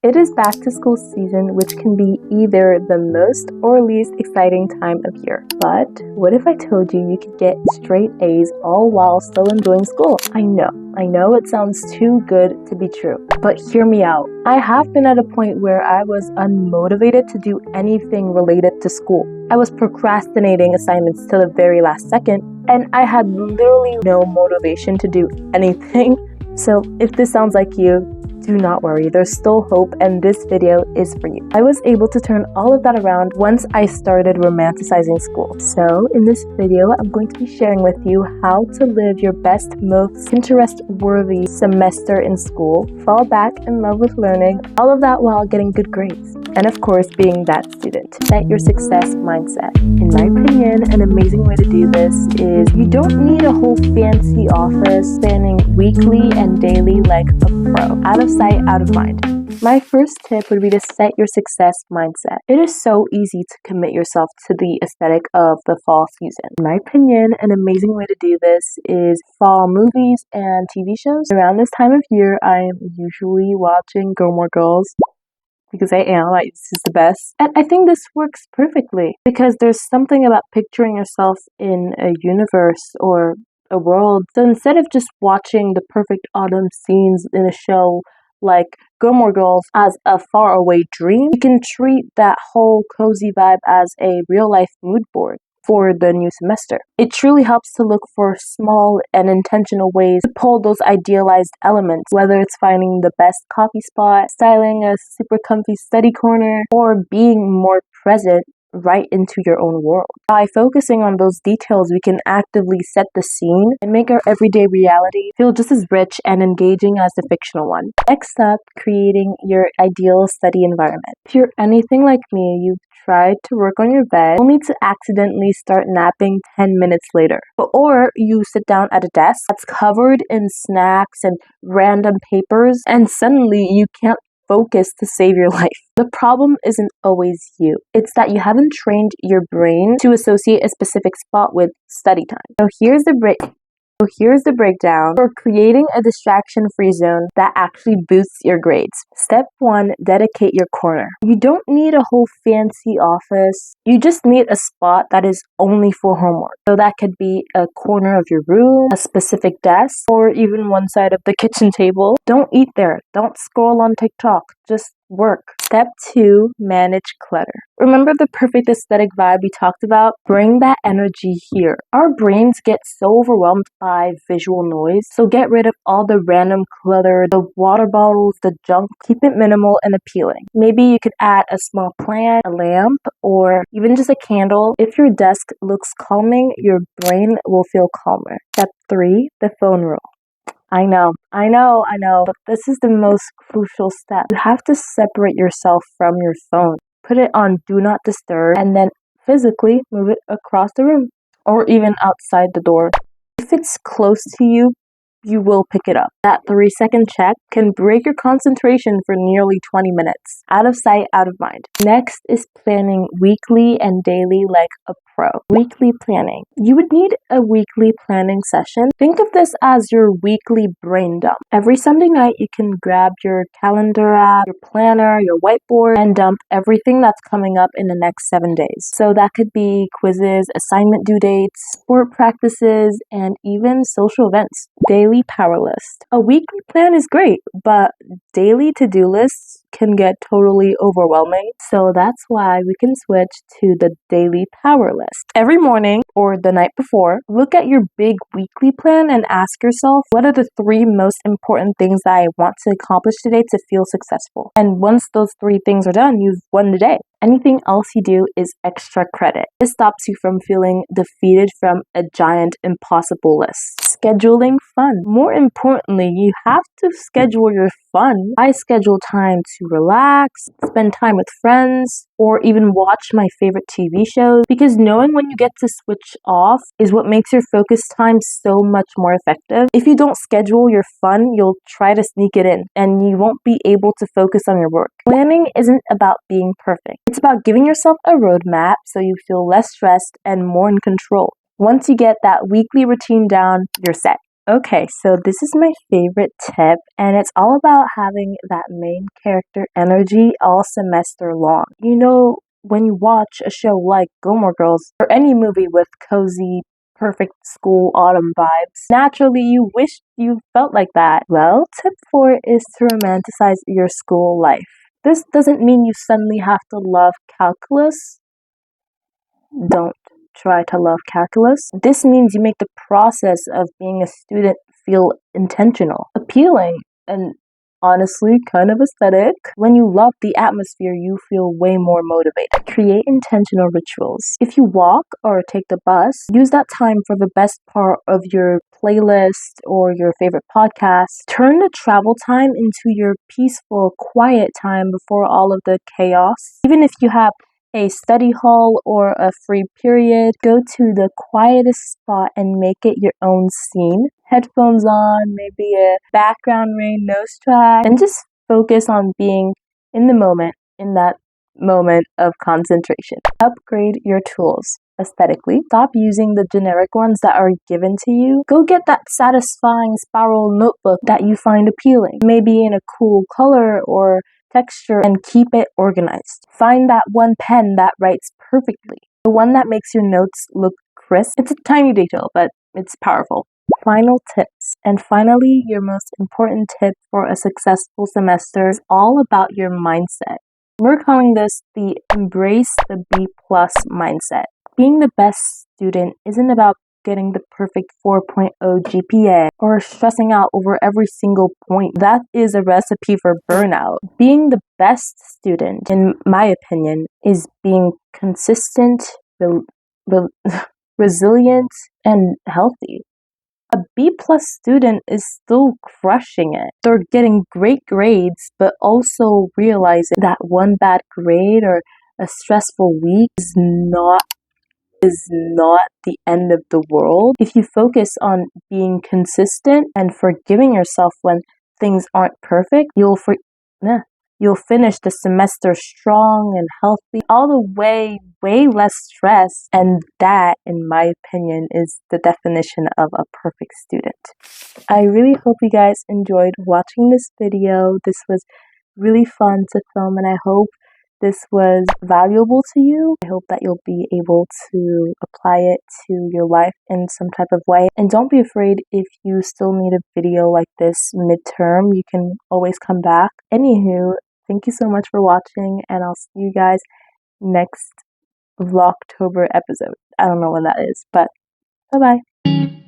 It is back to school season, which can be either the most or least exciting time of year. But what if I told you you could get straight A's all while still enjoying school? I know it sounds too good to be true, but hear me out. I have been at a point where I was unmotivated to do anything related to school. I was procrastinating assignments to the very last second, and I had literally no motivation to do anything. So if this sounds like you, do not worry, there's still hope, and this video is for you. I was able to turn all of that around once I started romanticizing school. So in this video, I'm going to be sharing with you how to live your best, most Pinterest-worthy semester in school, fall back in love with learning, all of that while getting good grades. And of course, being that student. Set your success mindset. In my opinion, an amazing way to do this is you don't need a whole fancy office spanning weekly and daily like a pro. Out of sight, out of mind. My first tip would be to set your success mindset. It is so easy to commit yourself to the aesthetic of the fall season. In my opinion, an amazing way to do this is fall movies and TV shows. Around this time of year, I am usually watching Gilmore Girls because it's just the best. And I think this works perfectly because there's something about picturing yourself in a universe or a world. So instead of just watching the perfect autumn scenes in a show like Gilmore Girls as a faraway dream, you can treat that whole cozy vibe as a real-life mood board for the new semester. It truly helps to look for small and intentional ways to pull those idealized elements, whether it's finding the best coffee spot, styling a super comfy study corner, or being more present right into your own world. By focusing on those details, we can actively set the scene and make our everyday reality feel just as rich and engaging as the fictional one. Next up, creating your ideal study environment. If you're anything like me, you've tried to work on your bed only to accidentally start napping 10 minutes later. Or you sit down at a desk that's covered in snacks and random papers, and suddenly you can't focus to save your life. The problem isn't always you. It's that you haven't trained your brain to associate a specific spot with study time. So here's the breakdown for creating a distraction-free zone that actually boosts your grades. Step 1, dedicate your corner. You don't need a whole fancy office. You just need a spot that is only for homework. So that could be a corner of your room, a specific desk, or even one side of the kitchen table. Don't eat there. Don't scroll on TikTok. Just work. Step 2, manage clutter. Remember the perfect aesthetic vibe we talked about? Bring that energy here. Our brains get so overwhelmed by visual noise, so get rid of all the random clutter, the water bottles, the junk. Keep it minimal and appealing. Maybe you could add a small plant, a lamp, or even just a candle. If your desk looks calming, your brain will feel calmer. Step 3, the phone rule. I know, but this is the most crucial step. You have to separate yourself from your phone. Put it on Do Not Disturb and then physically move it across the room or even outside the door. If it's close to you, you will pick it up. That 3-second check can break your concentration for nearly 20 minutes. Out of sight, out of mind. Next is planning weekly and daily like a pro. Weekly planning. You would need a weekly planning session. Think of this as your weekly brain dump. Every Sunday night, you can grab your calendar app, your planner, your whiteboard, and dump everything that's coming up in the next 7 days. So that could be quizzes, assignment due dates, sport practices, and even social events. Daily power list. A weekly plan is great, but daily to-do lists can get totally overwhelming. So that's why we can switch to the daily power list. Every morning or the night before, look at your big weekly plan and ask yourself, what are the 3 most important things that I want to accomplish today to feel successful? And once those 3 things are done, you've won the day. Anything else you do is extra credit. This stops you from feeling defeated from a giant impossible list. Scheduling fun. More importantly, you have to schedule your fun. I schedule time to relax, spend time with friends, or even watch my favorite TV shows, because knowing when you get to switch off is what makes your focus time so much more effective. If you don't schedule your fun, you'll try to sneak it in, and you won't be able to focus on your work. Planning isn't about being perfect. It's about giving yourself a roadmap so you feel less stressed and more in control. Once you get that weekly routine down, you're set. Okay, so this is my favorite tip, and it's all about having that main character energy all semester long. You know, when you watch a show like Gilmore Girls or any movie with cozy, perfect school autumn vibes, naturally you wish you felt like that. Well, tip 4 is to romanticize your school life. This doesn't mean you suddenly have to love calculus. Don't try to love calculus. This means you make the process of being a student feel intentional, appealing, and honestly kind of aesthetic. When you love the atmosphere, you feel way more motivated. Create intentional rituals. If you walk or take the bus, use that time for the best part of your playlist or your favorite podcast. Turn the travel time into your peaceful, quiet time before all of the chaos. Even if you have a study hall or a free period, go to the quietest spot and make it your own scene. Headphones on, maybe a background rain nose track, and just focus on being in the moment, in that moment of concentration. Upgrade your tools aesthetically. Stop using the generic ones that are given to you. Go get that satisfying spiral notebook that you find appealing, maybe in a cool color or texture, and keep it organized. Find that one pen that writes perfectly, the one that makes your notes look crisp. It's a tiny detail, but it's powerful. Final tips. And finally, your most important tip for a successful semester is all about your mindset. We're calling this the embrace the B plus mindset. Being the best student isn't about getting the perfect 4.0 GPA or stressing out over every single point. That is a recipe for burnout. Being the best student, in my opinion, is being consistent, resilient, and healthy. A B plus student is still crushing it. They're getting great grades, but also realizing that one bad grade or a stressful week is not the end of the world. If you focus on being consistent and forgiving yourself when things aren't perfect, you'll finish the semester strong and healthy, all the way less stress. And that, in my opinion, is the definition of a perfect student. I really hope you guys enjoyed watching this video. This was really fun to film, and I hope this was valuable to you. I hope that you'll be able to apply it to your life in some type of way. And don't be afraid if you still need a video like this midterm. You can always come back. Anywho, thank you so much for watching, and I'll see you guys next vlogtober episode. I don't know when that is, but bye-bye.